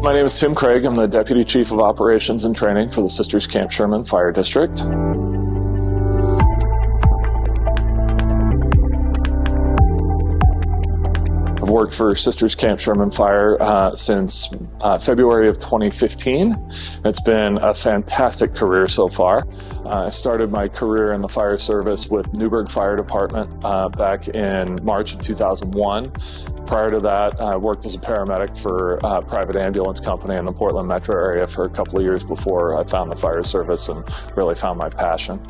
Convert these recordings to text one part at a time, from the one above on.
My name is Tim Craig. I'm the Deputy Chief of Operations and Training for the Sisters Camp Sherman Fire District. I've worked for Sisters Camp Sherman Fire since February of 2015. It's been a fantastic career so far. I started my career in the fire service with Newburgh Fire Department back in March of 2001. Prior to that, I worked as a paramedic for a private ambulance company in the Portland metro area for a couple of years before I found the fire service and really found my passion.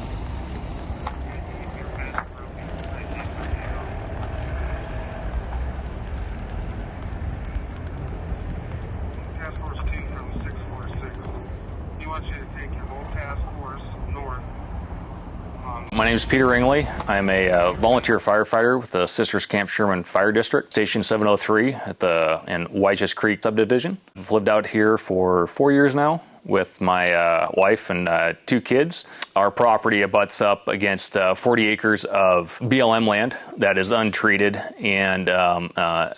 My name is Peter Ringley. I'm a volunteer firefighter with the Sisters Camp Sherman Fire District, Station 703 in Wyches Creek subdivision. I've lived out here for 4 years now with my wife and 2 kids. Our property abuts up against 40 acres of BLM land that is untreated and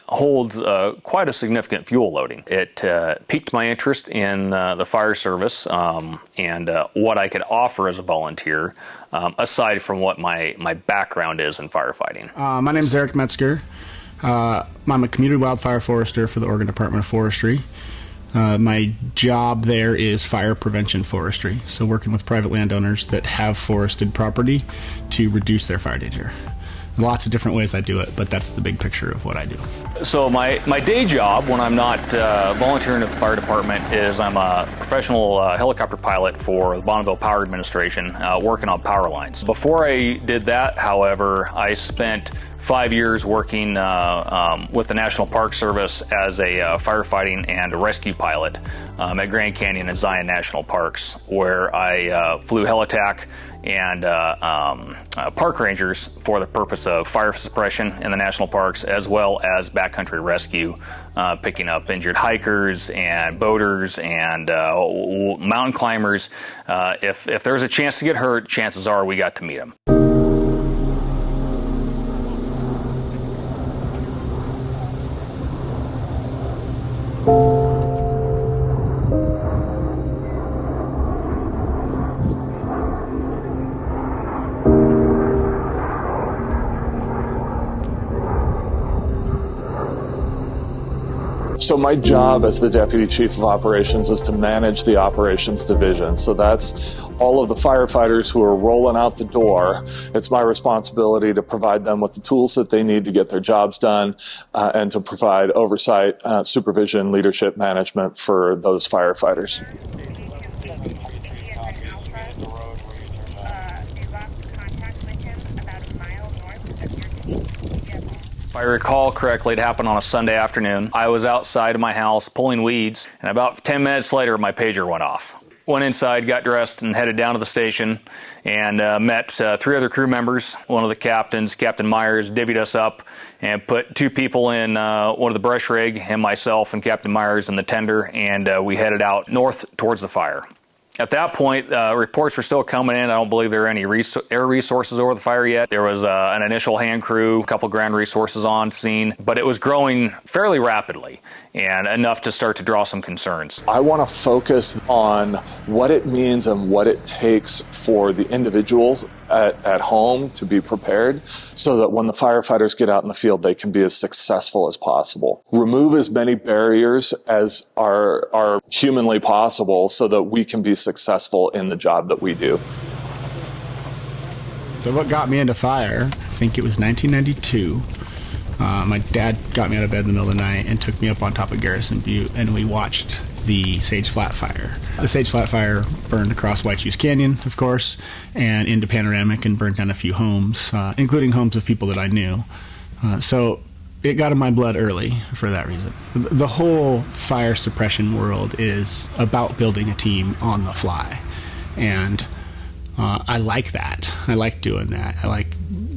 holds quite a significant fuel loading. It piqued my interest in the fire service and what I could offer as a volunteer, aside from what my background is in firefighting. My name is Eric Metzger. I'm a community wildfire forester for the Oregon Department of Forestry. My job there is fire prevention forestry, so working with private landowners that have forested property to reduce their fire danger. Lots of different ways I do it, but that's the big picture of what I do. So my day job, when I'm not volunteering at the fire department, is I'm a professional helicopter pilot for the Bonneville Power Administration, working on power lines. Before I did that, however, I spent 5 years working with the National Park Service as a firefighting and rescue pilot at Grand Canyon and Zion National Parks, where I flew helitack and park rangers for the purpose of fire suppression in the national parks, as well as backcountry rescue, picking up injured hikers and boaters and mountain climbers. If there's a chance to get hurt, chances are we got to meet them. So my job as the Deputy Chief of Operations is to manage the operations division. So that's all of the firefighters who are rolling out the door. It's my responsibility to provide them with the tools that they need to get their jobs done and to provide oversight, supervision, leadership, management for those firefighters. If I recall correctly, it happened on a Sunday afternoon. I was outside of my house pulling weeds, and about 10 minutes later, my pager went off. Went inside, got dressed, and headed down to the station, and met 3 other crew members. One of the captains, Captain Myers, divvied us up and put 2 people in one of the brush rig, and myself and Captain Myers in the tender, and we headed out north towards the fire. At that point, reports were still coming in. I don't believe there were any air resources over the fire yet. There was an initial hand crew, a couple ground resources on scene, but it was growing fairly rapidly and enough to start to draw some concerns. I want to focus on what it means and what it takes for the individual at home to be prepared so that when the firefighters get out in the field, they can be as successful as possible. Remove as many barriers as are humanly possible so that we can be successful in the job that we do. So what got me into fire, I think it was 1992. My dad got me out of bed in the middle of the night and took me up on top of Garrison Butte, and we watched the Sage Flat Fire. The Sage Flat Fire burned across Wyches Canyon, of course, and into Panoramic, and burned down a few homes, including homes of people that I knew. So it got in my blood early for that reason. The whole fire suppression world is about building a team on the fly, and I like that. I like doing that. I like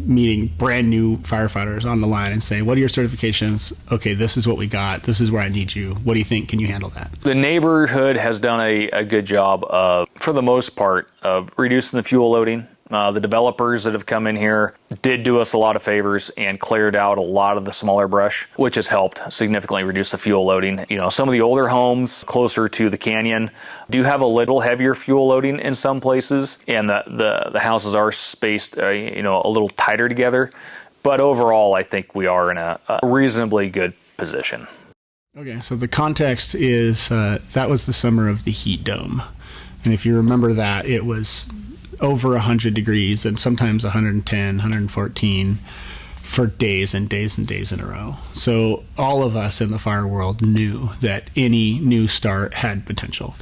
meeting brand new firefighters on the line and saying, what are your certifications? Okay, this is what we got. This is where I need you. What do you think? Can you handle that? The neighborhood has done a good job of, for the most part, of reducing the fuel loading The developers that have come in here did do us a lot of favors and cleared out a lot of the smaller brush, which has helped significantly reduce the fuel loading. You know, some of the older homes closer to the canyon do have a little heavier fuel loading in some places, and the houses are spaced, you know, a little tighter together. But overall, I think we are in a reasonably good position. Okay, so the context is that was the summer of the heat dome. And if you remember that, it was over 100 degrees and sometimes 110, 114 for days and days and days in a row. So all of us in the fire world knew that any new start had potential.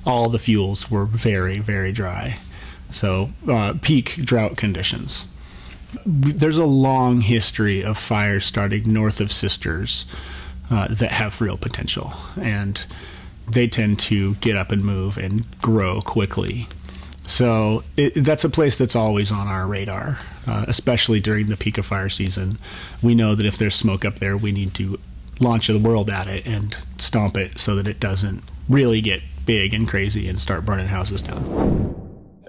All the fuels were very, very dry. So peak drought conditions. There's a long history of fires starting north of Sisters that have real potential, and they tend to get up and move and grow quickly. So that's a place that's always on our radar, especially during the peak of fire season. We know that if there's smoke up there, we need to launch the world at it and stomp it so that it doesn't really get big and crazy and start burning houses down.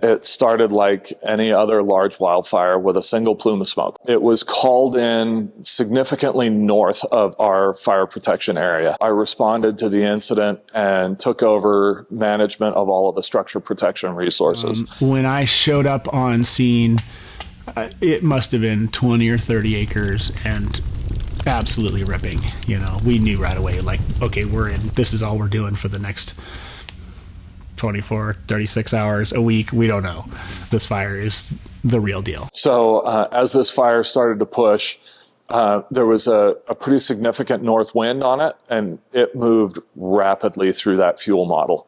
It started like any other large wildfire with a single plume of smoke. It was called in significantly north of our fire protection area. I responded to the incident and took over management of all of the structure protection resources. When I showed up on scene, it must have been 20 or 30 acres and absolutely ripping. You know, we knew right away, like, okay, we're in. This is all we're doing for the next 24, 36 hours a week. We don't know. This fire is the real deal. So as this fire started to push, there was a pretty significant north wind on it, and it moved rapidly through that fuel model.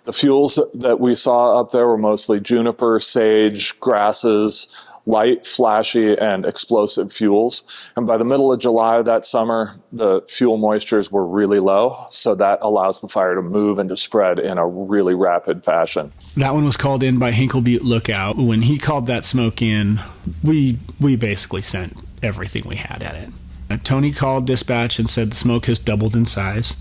The fuels that we saw up there were mostly juniper, sage, grasses, light, flashy, and explosive fuels. And by the middle of July that summer, the fuel moistures were really low, so that allows the fire to move and to spread in a really rapid fashion. That one was called in by Hinkle Butte Lookout. When he called that smoke in, we basically sent everything we had at it. Tony called dispatch and said the smoke has doubled in size.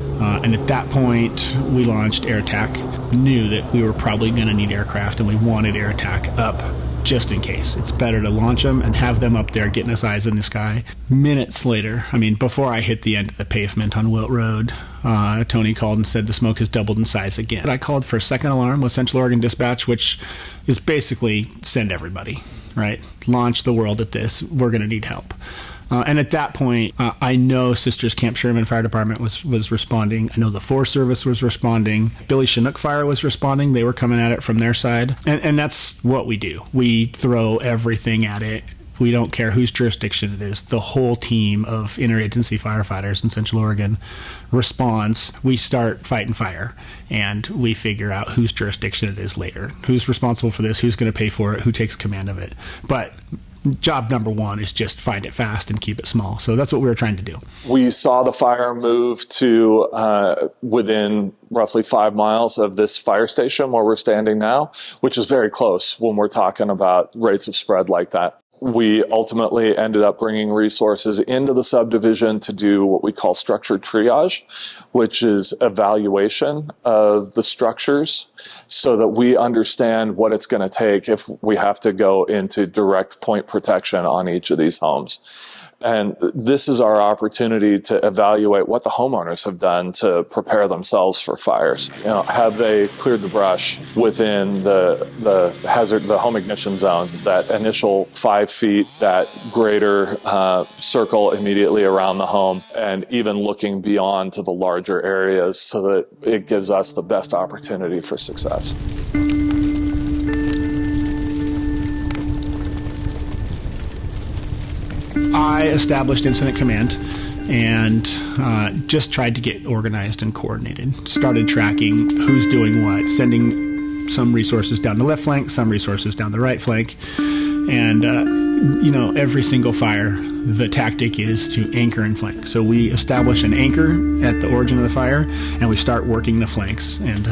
And at that point, we launched air attack. Knew that we were probably going to need aircraft, and we wanted air attack up just in case. It's better to launch them and have them up there getting us eyes in the sky. Minutes later, before I hit the end of the pavement on Wilt Road, Tony called and said the smoke has doubled in size again. I called for a second alarm with Central Oregon Dispatch, which is basically send everybody, right? Launch the world at this. We're going to need help. And at that point, I know Sisters Camp Sherman Fire Department was responding. I know the Forest Service was responding. Billy Chinook Fire was responding. They were coming at it from their side. And that's what we do. We throw everything at it. We don't care whose jurisdiction it is. The whole team of interagency firefighters in Central Oregon responds. We start fighting fire, and we figure out whose jurisdiction it is later. Who's responsible for this? Who's going to pay for it? Who takes command of it? But job number one is just find it fast and keep it small. So that's what we were trying to do. We saw the fire move to within roughly 5 miles of this fire station where we're standing now, which is very close when we're talking about rates of spread like that. We ultimately ended up bringing resources into the subdivision to do what we call structure triage, which is evaluation of the structures so that we understand what it's going to take if we have to go into direct point protection on each of these homes. And this is our opportunity to evaluate what the homeowners have done to prepare themselves for fires. You know, have they cleared the brush within the hazard, the home ignition zone, that initial 5 feet, that greater circle immediately around the home, and even looking beyond to the larger areas so that it gives us the best opportunity for success. I established incident command and just tried to get organized and coordinated. Started tracking who's doing what, sending some resources down the left flank, some resources down the right flank. And, every single fire, the tactic is to anchor and flank. So we establish an anchor at the origin of the fire, and we start working the flanks and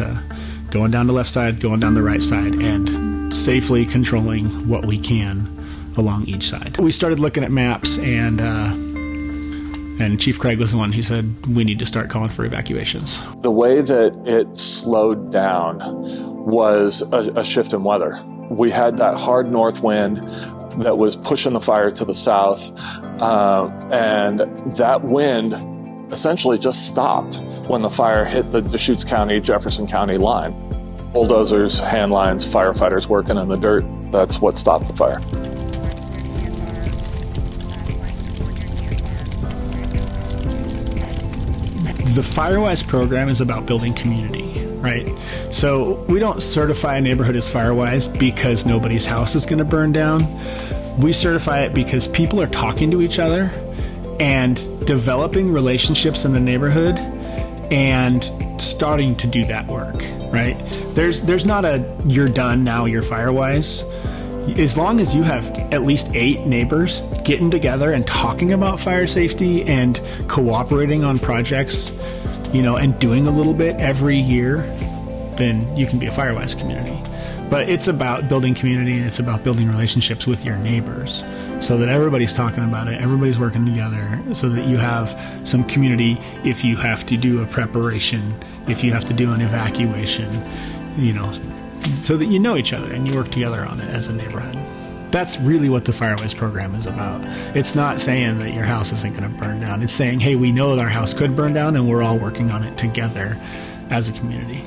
going down the left side, going down the right side, and safely controlling what we can along each side. We started looking at maps, and Chief Craig was the one who said we need to start calling for evacuations. The way that it slowed down was a shift in weather. we had that hard north wind that was pushing the fire to the south, and that wind essentially just stopped when the fire hit the Deschutes County, Jefferson County line. Bulldozers, hand lines, firefighters working in the dirt, that's what stopped the fire. The Firewise program is about building community, right? So we don't certify a neighborhood as Firewise because nobody's house is going to burn down. We certify it because people are talking to each other and developing relationships in the neighborhood and starting to do that work, right? There's not a you're done, now you're Firewise. As long as you have at least 8 neighbors getting together and talking about fire safety and cooperating on projects, and doing a little bit every year, then you can be a Firewise community. But it's about building community, and it's about building relationships with your neighbors so that everybody's talking about it, everybody's working together, so that you have some community if you have to do a preparation, if you have to do an evacuation, so that you know each other and you work together on it as a neighborhood. That's really what the Firewise program is about. It's not saying that your house isn't going to burn down. It's saying, hey, we know that our house could burn down, and we're all working on it together as a community.